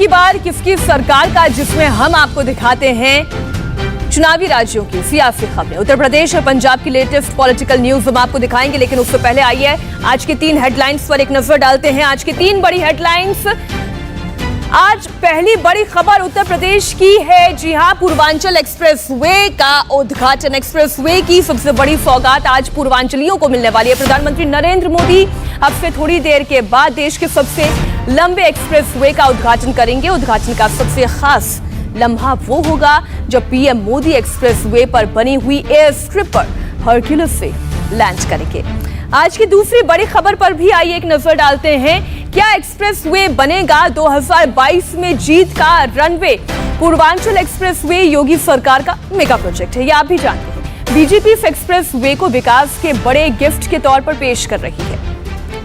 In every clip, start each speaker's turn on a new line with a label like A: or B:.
A: बार किसकी सरकार का, जिसमें हम आपको दिखाते हैं चुनावी राज्यों की सियासी खबरें। उत्तर प्रदेश और पंजाब की लेटेस्ट पॉलिटिकल न्यूज हम आपको दिखाएंगे, लेकिन उससे पहले आइए आज की 3 हेडलाइंस पर एक नजर डालते हैं। आज की 3 बड़ी हेडलाइंस। आज पहली बड़ी खबर उत्तर प्रदेश की है। जी हां, पूर्वांचल एक्सप्रेसवे का उद्घाटन। एक्सप्रेसवे की सबसे बड़ी सौगात आज पूर्वांचलियों को मिलने वाली है। प्रधानमंत्री नरेंद्र मोदी अब से थोड़ी देर के बाद देश के सबसे लंबे एक्सप्रेसवे का उद्घाटन करेंगे। उद्घाटन का सबसे खास लम्हा वो होगा जब पीएम मोदी एक्सप्रेसवे पर बनी हुई एयर स्ट्रिप पर हरक्यूलिस से लैंड करेंगे। आज की दूसरी बड़ी खबर पर भी आइए एक नजर डालते हैं। क्या एक्सप्रेसवे बनेगा 2022 में जीत का रनवे? पूर्वांचल एक्सप्रेसवे योगी सरकार का मेगा प्रोजेक्ट है, ये आप भी जानते हैं। बीजेपी इस एक्सप्रेसवे को विकास के बड़े गिफ्ट के तौर पर पेश कर रही है।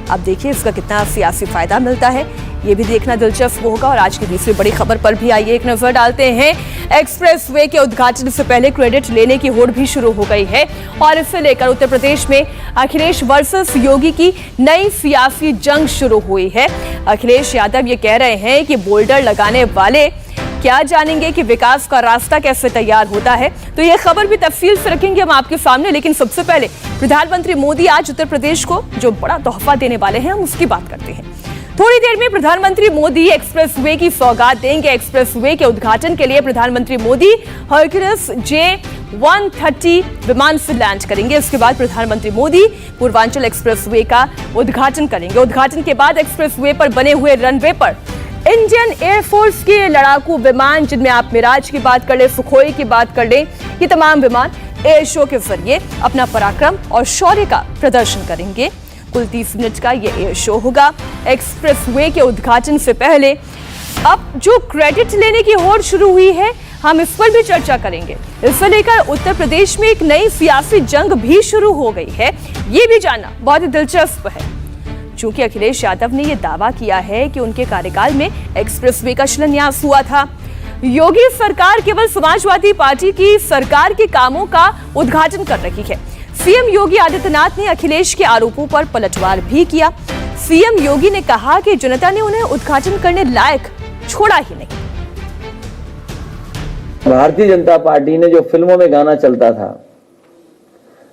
A: अब देखिए इसका कितना सियासी फायदा मिलता है, ये भी देखना दिलचस्प होगा। और आज की दूसरी बड़ी खबर पर भी आइए एक नजर डालते हैं। एक्सप्रेसवे के उद्घाटन से पहले क्रेडिट लेने की होड़ भी शुरू हो गई है और इसे लेकर उत्तर प्रदेश में अखिलेश वर्सेस योगी की नई सियासी जंग शुरू हुई है। अखिलेश यादव ये कह रहे हैं कि बोल्डर लगाने वाले क्या जानेंगे कि विकास का रास्ता कैसे तैयार होता है। तो ये खबर भी तफसील से रखेंगे हम आपके सामने, लेकिन सबसे पहले प्रधानमंत्री मोदी आज उत्तर प्रदेश को जो बड़ा तोहफा देने वाले हैं, हम उसकी बात करते हैं। थोड़ी देर में प्रधानमंत्री मोदी एक्सप्रेसवे की सौगात देंगे। एक्सप्रेसवे के उद्घाटन के लिए प्रधानमंत्री मोदी हरक्यूलिस J130 विमान से लैंड करेंगे। इसके बाद प्रधानमंत्री मोदी पूर्वांचल एक्सप्रेसवे का उद्घाटन करेंगे। उद्घाटन के बाद एक्सप्रेसवे पर बने हुए रनवे पर इंडियन एयरफोर्स के लड़ाकू विमान, जिनमें आप मिराज की बात कर ले, सुखोई की बात कर ले, ये तमाम विमान एयर शो के जरिए अपना पराक्रम और शौर्य का प्रदर्शन करेंगे। कुल 30 मिनट का ये एयर शो होगा। एक्सप्रेसवे के उद्घाटन से पहले अब जो क्रेडिट लेने की होड़ शुरू हुई है, हम इस पर भी चर्चा करेंगे। इससे लेकर उत्तर प्रदेश में एक नई सियासी जंग भी शुरू हो गई है, ये भी जानना बहुत ही दिलचस्प है। चूंकि अखिलेश यादव ने यह दावा किया है कि उनके कार्यकाल में एक्सप्रेसवे का शिलान्यास हुआ था। योगी सरकार केवल समाजवादी पार्टी की सरकार के कामों का उद्घाटन कर रही है। सीएम योगी आदित्यनाथ ने अखिलेश के आरोपों पर पलटवार भी किया। सीएम योगी ने कहा कि जनता ने उन्हें उद्घाटन करने लायक छोड़ा ही नहीं।
B: भारतीय जनता पार्टी ने जो फिल्मों में गाना चलता था,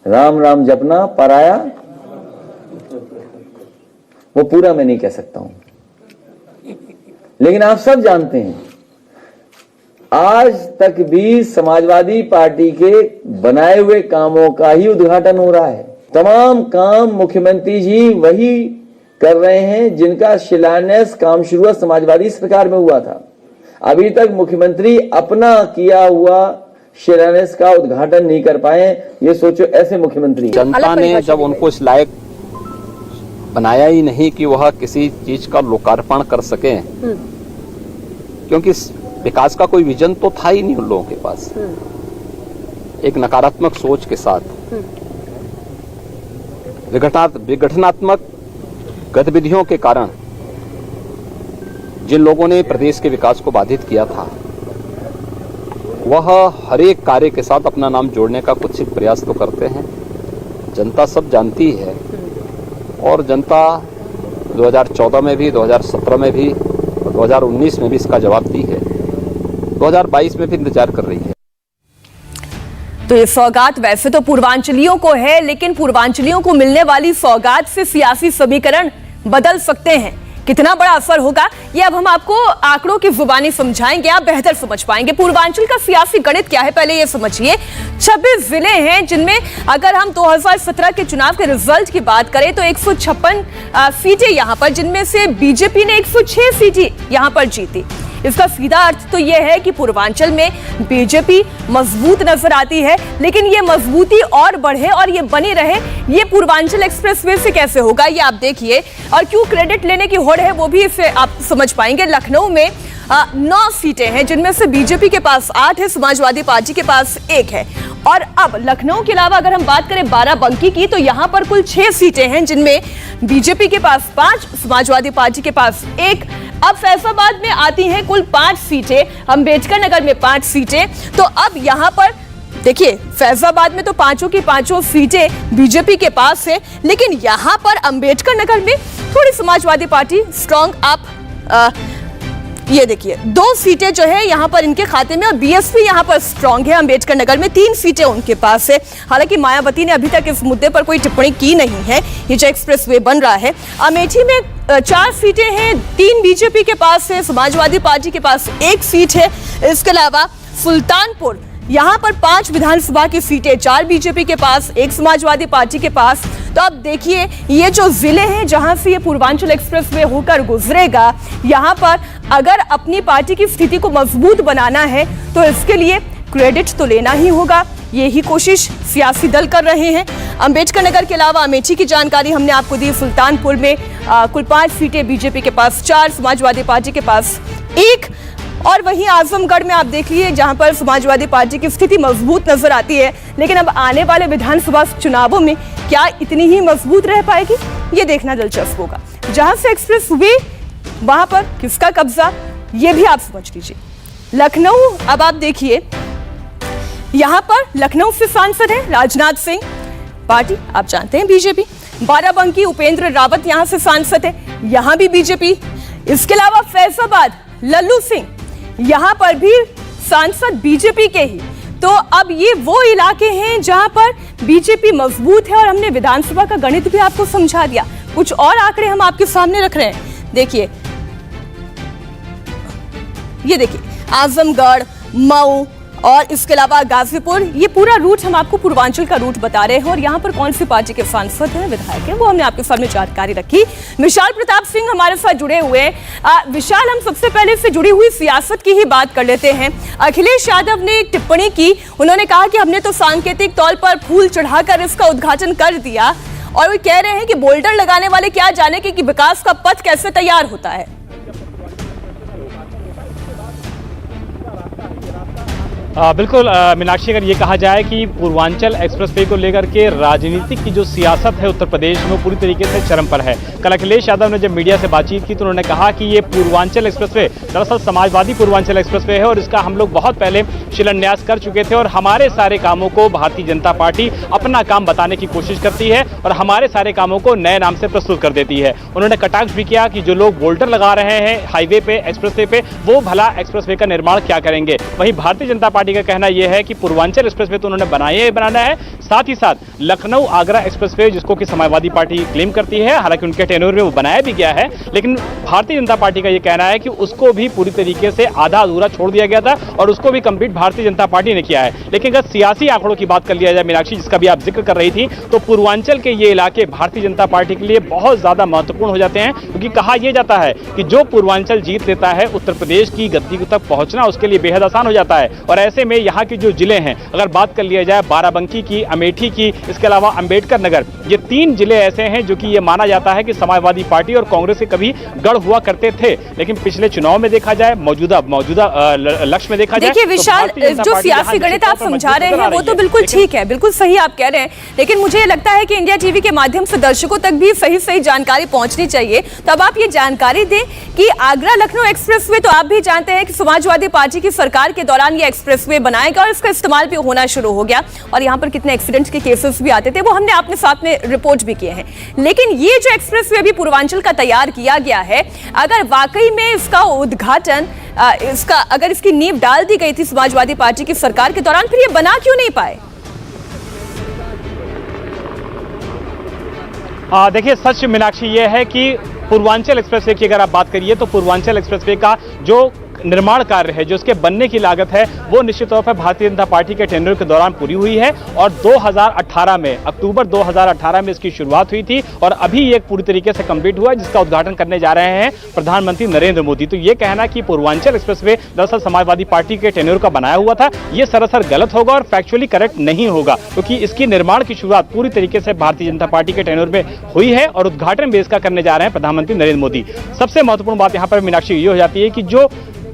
B: राम राम जपना पराया, वो पूरा मैं नहीं कह सकता हूं, लेकिन आप सब जानते हैं आज तक भी समाजवादी पार्टी के बनाए हुए कामों का ही उद्घाटन हो रहा है। तमाम काम मुख्यमंत्री जी वही कर रहे हैं जिनका शिलान्यास काम शुरुआत समाजवादी सरकार में हुआ था। अभी तक मुख्यमंत्री अपना किया हुआ शिलान्यास का उद्घाटन नहीं कर पाए। ये सोचो, ऐसे मुख्यमंत्री।
C: जनता ने जब उनको इस लायक बनाया ही नहीं कि वह किसी चीज का लोकार्पण कर सके, क्योंकि विकास का कोई विजन तो था ही नहीं उन लोगों के पास। एक नकारात्मक सोच के साथ विघटनात्मक गतिविधियों के कारण जिन लोगों ने प्रदेश के विकास को बाधित किया था, वह हर एक कार्य के साथ अपना नाम जोड़ने का कुछ प्रयास तो करते हैं। जनता सब जानती है और जनता 2014 में भी, 2017 में भी और 2019 में भी इसका जवाब दी है। 2022 में भी इंतजार कर रही है।
A: तो ये सौगात वैसे तो पूर्वांचलियों को है, लेकिन पूर्वांचलियों को मिलने वाली सौगात से सियासी समीकरण बदल सकते हैं। कितना बड़ा असर होगा, ये अब हम आपको आंकड़ों की जुबानी समझाएंगे, आप बेहतर समझ पाएंगे। पूर्वांचल का सियासी गणित क्या है, पहले ये समझिए। 26 जिले हैं जिनमें अगर हम 2017 के चुनाव के रिजल्ट की बात करें तो 156 सीटें यहां पर, जिनमें से बीजेपी ने 106 सीटें यहां पर जीती। इसका सीधा अर्थ तो यह है कि पूर्वांचल में बीजेपी मजबूत नजर आती है, लेकिन ये मजबूती और बढ़े और ये बनी रहे, ये पूर्वांचल एक्सप्रेसवे से कैसे होगा, ये आप देखिए। और क्यों क्रेडिट लेने की होड़ है, वो भी इसे आप समझ पाएंगे। लखनऊ में 9 सीटें हैं, जिनमें से बीजेपी के पास 8 है, समाजवादी पार्टी के पास 1 है। और अब लखनऊ के अलावा अगर हम बात करें बाराबंकी की, तो यहां पर कुल 6 सीटें हैं, जिनमें बीजेपी के पास 5, समाजवादी पार्टी के पास 1। अब फैसलाबाद में आती हैं कुल 5 सीटें, अम्बेडकर नगर में 5 सीटें। तो अब यहां पर देखिए, फैसलाबाद में तो 5 की 5 सीटें बीजेपी के पास है, लेकिन यहां पर अम्बेडकर नगर में थोड़ी समाजवादी पार्टी स्ट्रांग अप ये देखिए 2 सीटें जो है यहाँ पर इनके खाते में, और बीएसपी यहाँ पर स्ट्रांग है। अंबेडकर नगर में 3 सीटें उनके पास है। हालांकि मायावती ने अभी तक इस मुद्दे पर कोई टिप्पणी की नहीं है। ये जो एक्सप्रेसवे बन रहा है, अमेठी में 4 सीटें हैं, 3 बीजेपी के पास है, समाजवादी पार्टी के पास 1 सीट है। इसके अलावा सुल्तानपुर यहाँ पर 5 विधानसभा की सीटें, 4 बीजेपी के पास, 1 समाजवादी पार्टी के पास। तो अब देखिए ये जो जिले हैं जहां से ये पूर्वांचल एक्सप्रेसवे होकर गुजरेगा, यहाँ पर अगर अपनी पार्टी की स्थिति को मजबूत बनाना है तो इसके लिए क्रेडिट तो लेना ही होगा। यही कोशिश सियासी दल कर रहे हैं। अंबेडकर नगर के अलावा अमेठी की जानकारी हमने आपको दी। सुल्तानपुर में कुल 5 सीटें बीजेपी के पास, 4 समाजवादी पार्टी के पास 1, और वहीं आजमगढ़ में आप देख लीजिए जहां पर समाजवादी पार्टी की स्थिति मजबूत नजर आती है। लेकिन अब आने वाले विधानसभा चुनावों में क्या इतनी ही मजबूत रह पाएगी, ये देखना दिलचस्प होगा। जहां से एक्सप्रेस हुए वहां पर किसका कब्जा, ये भी आप समझ लीजिए। लखनऊ, अब आप देखिए यहां पर लखनऊ से सांसद है राजनाथ सिंह, पार्टी आप जानते हैं बीजेपी। बाराबंकी उपेंद्र रावत यहां से सांसद है, यहां भी बीजेपी। इसके अलावा फैजाबाद लल्लू सिंह, यहां पर भी सांसद बीजेपी के ही। तो अब ये वो इलाके हैं जहां पर बीजेपी मजबूत है, और हमने विधानसभा का गणित भी आपको समझा दिया। कुछ और आंकड़े हम आपके सामने रख रहे हैं। देखिए, ये देखिए आजमगढ़, मऊ और इसके अलावा गाजीपुर, ये पूरा रूट हम आपको पूर्वांचल का रूट बता रहे हैं। और यहाँ पर कौन सी पार्टी के सांसद हैं, विधायक हैं, वो हमने आपके सामने जानकारी रखी। विशाल प्रताप सिंह हमारे साथ जुड़े हुए हैं। विशाल, हम सबसे पहले से जुड़ी हुई सियासत की ही बात कर लेते हैं। अखिलेश यादव ने एक टिप्पणी की, उन्होंने कहा कि हमने तो सांकेतिक तौर पर फूल चढ़ाकर इसका उद्घाटन कर दिया, और वो कह रहे हैं कि बोल्डर लगाने वाले क्या जाने कि विकास का पथ कैसे तैयार होता है।
D: बिल्कुल मीनाक्षी, अगर ये कहा जाए कि पूर्वांचल एक्सप्रेसवे को लेकर के राजनीतिक की जो सियासत है उत्तर प्रदेश में वो पूरी तरीके से चरम पर है। कल अखिलेश यादव ने जब मीडिया से बातचीत की तो उन्होंने कहा कि ये पूर्वांचल एक्सप्रेसवे दरअसल समाजवादी पूर्वांचल एक्सप्रेसवे है, और इसका हम लोग बहुत पहले शिलान्यास कर चुके थे, और हमारे सारे कामों को भारतीय जनता पार्टी अपना काम बताने की कोशिश करती है और हमारे सारे कामों को नए नाम से प्रस्तुत कर देती है। उन्होंने कटाक्ष भी किया कि जो लोग बोल्डर लगा रहे हैं हाईवे पे, एक्सप्रेसवे पे, वो भला एक्सप्रेसवे का निर्माण क्या करेंगे। वहीं भारतीय जनता पार्टी का कहना यह है कि पूर्वांचल एक्सप्रेसवे तो उन्होंने बनाना है, साथ ही साथ लखनऊ आगरा एक्सप्रेसवे जिसको कि समाजवादी पार्टी क्लेम करती है, हालांकि उनके टेन्योर में वो बनाया भी गया है, लेकिन भारतीय जनता पार्टी का यह कहना है कि उसको भी पूरी तरीके से आधा अधूरा छोड़ दिया गया था और उसको भी कंप्लीट भारतीय जनता पार्टी ने किया है। लेकिन अगर सियासी आंकड़ों की बात कर लिया जाए मीनाक्षी, जिसका भी आप जिक्र कर रही थी, तो पूर्वांचल के ये इलाके भारतीय जनता पार्टी के लिए बहुत ज्यादा महत्वपूर्ण हो जाते हैं, क्योंकि कहा यह जाता है कि जो पूर्वांचल जीत लेता है उत्तर प्रदेश की गद्दी तक पहुंचना उसके लिए बेहद आसान हो जाता है। और ऐसे में यहाँ के जो जिले हैं, अगर बात कर लिया जाए बाराबंकी की, अमेठी की, इसके अलावा अंबेडकर नगर, ये 3 जिले ऐसे हैं जो कि ये माना जाता है कि समाजवादी पार्टी और कांग्रेस के कभी गढ़ हुआ करते थे, लेकिन पिछले चुनाव में देखा जाए, मौजूदा लक्ष्य में देखा जाए,
A: देखिए विशाल, जो सियासी गणित आप समझा रहे हैं वो तो बिल्कुल ठीक है, बिल्कुल सही आप कह रहे हैं, लेकिन मुझे लगता है कि इंडिया टीवी के माध्यम से दर्शकों तक भी सही जानकारी पहुंचनी चाहिए। तो अब आप ये जानकारी दें कि आगरा लखनऊ एक्सप्रेसवे, तो आप भी जानते हैं कि समाजवादी पार्टी की सरकार के दौरान ये एक्सप्रेसवे बनाएगा और इसका इस्तेमाल भी होना शुरू हो गया, और यहाँ पर कितने एक्सीडेंट्स के केसेस भी आते थे वो हमने अपने साथ में रिपोर्ट भी किए हैं। लेकिन ये जो एक्सप्रेसवे अभी पूर्वांचल का तैयार किया गया है, अगर वाकई में इसका उद्घाटन अगर इसकी नींव डाल दी गई थी समाजवादी पार्टी की सरकार के दौरान, फिर ये बना क्यों नहीं पाए?
D: देखिए सच मीनाक्षी ये है कि पूर्वांचल एक्सप्रेसवे की अगर आप बात करिए तो पूर्वांचल एक्सप्रेसवे का जो निर्माण कार्य है, जो उसके बनने की लागत है, वो निश्चित तौर पर भारतीय जनता पार्टी के टेन्योर के दौरान पूरी हुई है, और 2018 में, अक्टूबर 2018 में इसकी शुरुआत हुई थी, और अभी ये पूरी तरीके से कंप्लीट हुआ है, जिसका उद्घाटन करने जा रहे हैं प्रधानमंत्री नरेंद्र मोदी। तो ये कहना कि पूर्वांचल एक्सप्रेसवे दरअसल समाजवादी पार्टी के टेन्योर का बनाया हुआ था, ये सरासर गलत होगा और फैक्चुअली करेक्ट नहीं होगा, क्योंकि इसकी निर्माण की शुरुआत पूरी तरीके से भारतीय जनता पार्टी के टेन्योर में हुई है, और उद्घाटन भी इसका करने जा रहे हैं प्रधानमंत्री नरेंद्र मोदी। सबसे महत्वपूर्ण बात यहाँ पर मीनाक्षी ये हो जाती है कि जो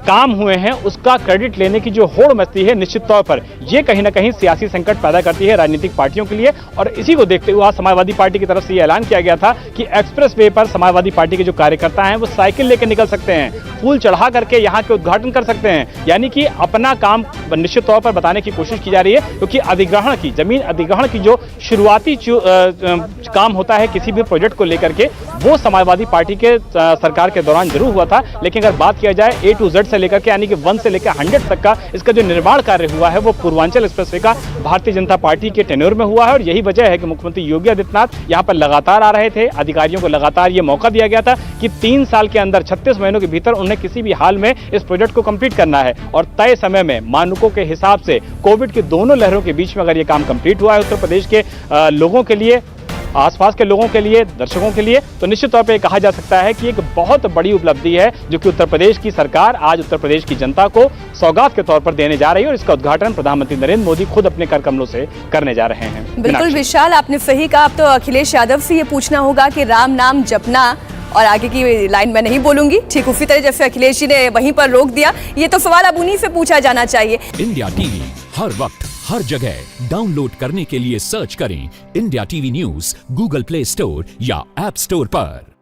D: काम हुए हैं उसका क्रेडिट लेने की जो होड़ मचती है, निश्चित तौर पर ये कहीं ना कहीं सियासी संकट पैदा करती है राजनीतिक पार्टियों के लिए। और इसी को देखते हुए आज समाजवादी पार्टी की तरफ से ये ऐलान किया गया था कि एक्सप्रेस वे पर समाजवादी पार्टी के जो कार्यकर्ता हैं वो साइकिल लेकर निकल सकते हैं, फूल चढ़ा करके यहाँ के उद्घाटन कर सकते हैं, यानी कि अपना काम निश्चित तौर पर बताने की कोशिश की जा रही है। क्योंकि अधिग्रहण की, जमीन अधिग्रहण की जो शुरुआती काम होता है किसी भी प्रोजेक्ट को लेकर के, वो समाजवादी पार्टी के सरकार के दौरान जरूर हुआ था। लेकिन अगर बात किया जाए A to Z से लेकर के, यानी कि 1 से लेकर 100 तक का इसका जो निर्माण कार्य हुआ है वो पूर्वांचल एक्सप्रेसवे का भारतीय जनता पार्टी के टेन्योर में हुआ है। और यही वजह है कि मुख्यमंत्री योगी आदित्यनाथ यहाँ पर लगातार आ रहे थे, अधिकारियों को लगातार ये मौका दिया गया था कि 3 साल के अंदर 36 महीनों के भीतर उन्हें किसी भी हाल में इस प्रोजेक्ट को कंप्लीट करना है। और तय समय में मानकों के हिसाब से कोविड की दोनों लहरों के बीच में अगर ये काम कंप्लीट हुआ है उत्तर प्रदेश के लोगों के लिए, आसपास के लोगों के लिए, दर्शकों के लिए, तो निश्चित तौर पे कहा जा सकता है कि एक बहुत बड़ी उपलब्धि है जो कि उत्तर प्रदेश की सरकार आज उत्तर प्रदेश की जनता को सौगात के तौर पर देने जा रही है। और इसका उद्घाटान प्रधानमंत्री नरेंद्र मोदी खुद अपने कर कमलों से करने जा रहे हैं।
A: बिल्कुल विशाल, आपने सही कहा। अब तो अखिलेश यादव से ये पूछना होगा कि राम नाम जपना, और आगे की लाइन मैं नहीं बोलूंगी, ठीक उसी तरह जैसे अखिलेश जी ने वहीं पर रोक दिया। ये तो सवाल अब उन्हीं से पूछा जाना चाहिए।
E: इंडिया टीवी हर वक्त हर जगह डाउनलोड करने के लिए सर्च करें India TV news Google play store या ऐप स्टोर पर।